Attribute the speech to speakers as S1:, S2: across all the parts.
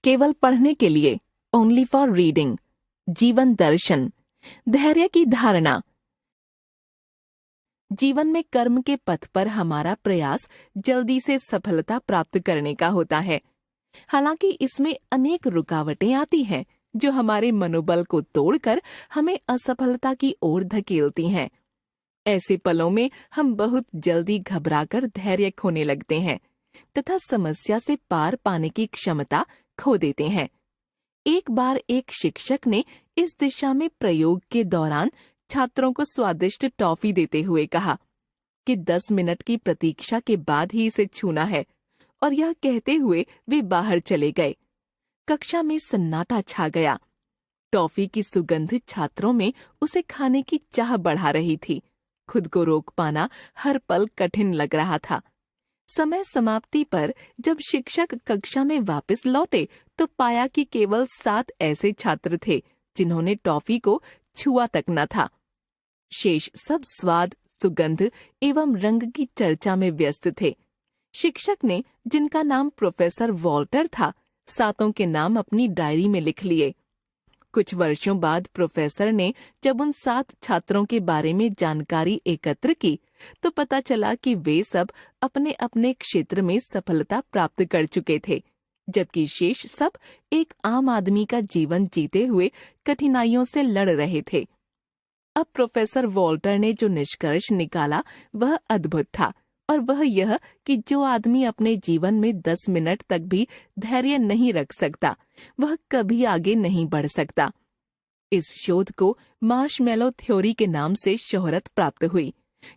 S1: केवल पढ़ने के लिए, ओनली फॉर रीडिंग। जीवन दर्शन, धैर्य की धारणा। जीवन में कर्म के पथ पर हमारा प्रयास जल्दी से सफलता प्राप्त करने का होता है। हालांकि इसमें अनेक रुकावटें आती हैं जो हमारे मनोबल को तोड़कर हमें असफलता की ओर धकेलती हैं। ऐसे पलों में हम बहुत जल्दी घबराकर धैर्य खोने लगते हैं तथा समस्या से पार पाने की क्षमता खो देते हैं। एक बार एक शिक्षक ने इस दिशा में प्रयोग के दौरान छात्रों को स्वादिष्ट टॉफी देते हुए कहा कि 10 मिनट की प्रतीक्षा के बाद ही इसे छूना है, और यह कहते हुए वे बाहर चले गए। कक्षा में सन्नाटा छा गया। टॉफी की सुगंध छात्रों में उसे खाने की चाह बढ़ा रही थी। खुद को रोक पाना हर पल कठिन लग रहा था। समय समाप्ति पर जब शिक्षक कक्षा में वापस लौटे तो पाया कि केवल 7 ऐसे छात्र थे जिन्होंने टॉफी को छुआ तक न था। शेष सब स्वाद, सुगंध एवं रंग की चर्चा में व्यस्त थे। शिक्षक ने, जिनका नाम प्रोफेसर वॉल्टर था, 7 के नाम अपनी डायरी में लिख लिए। कुछ वर्षों बाद प्रोफेसर ने जब उन 7 छात्रों के बारे में जानकारी एकत्र की तो पता चला कि वे सब अपने अपने क्षेत्र में सफलता प्राप्त कर चुके थे, जबकि शेष सब एक आम आदमी का जीवन जीते हुए कठिनाइयों से लड़ रहे थे। अब प्रोफेसर वॉल्टर ने जो निष्कर्ष निकाला वह अद्भुत था, और वह यह कि जो आदमी अपने जीवन में 10 मिनट तक भी धैर्य नहीं रख सकता, वह कभी आगे नहीं बढ़ सकता। इस शोध को मार्शमैलो थ्योरी के नाम से शोहरत प्राप्त हुई,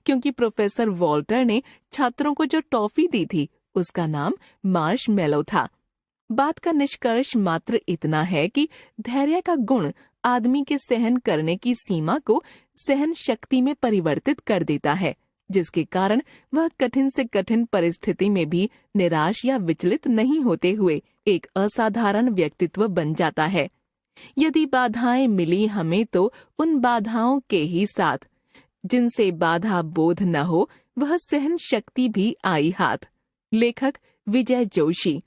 S1: क्योंकि प्रोफेसर वॉल्टर ने छात्रों को जो टॉफी दी थी उसका नाम मार्शमैलो था। बात का निष्कर्ष मात्र इतना है कि धैर्य का गुण आदमी के सहन करने की सीमा को सहन शक्ति में परिवर्तित कर देता है, जिसके कारण वह कठिन से कठिन परिस्थिति में भी निराश या विचलित नहीं होते हुए एक असाधारण व्यक्तित्व बन जाता है। यदि बाधाएं मिली हमें तो उन बाधाओं के ही साथ, जिनसे बाधा बोध न हो वह सहन शक्ति भी आई हाथ। लेखक विजय जोशी।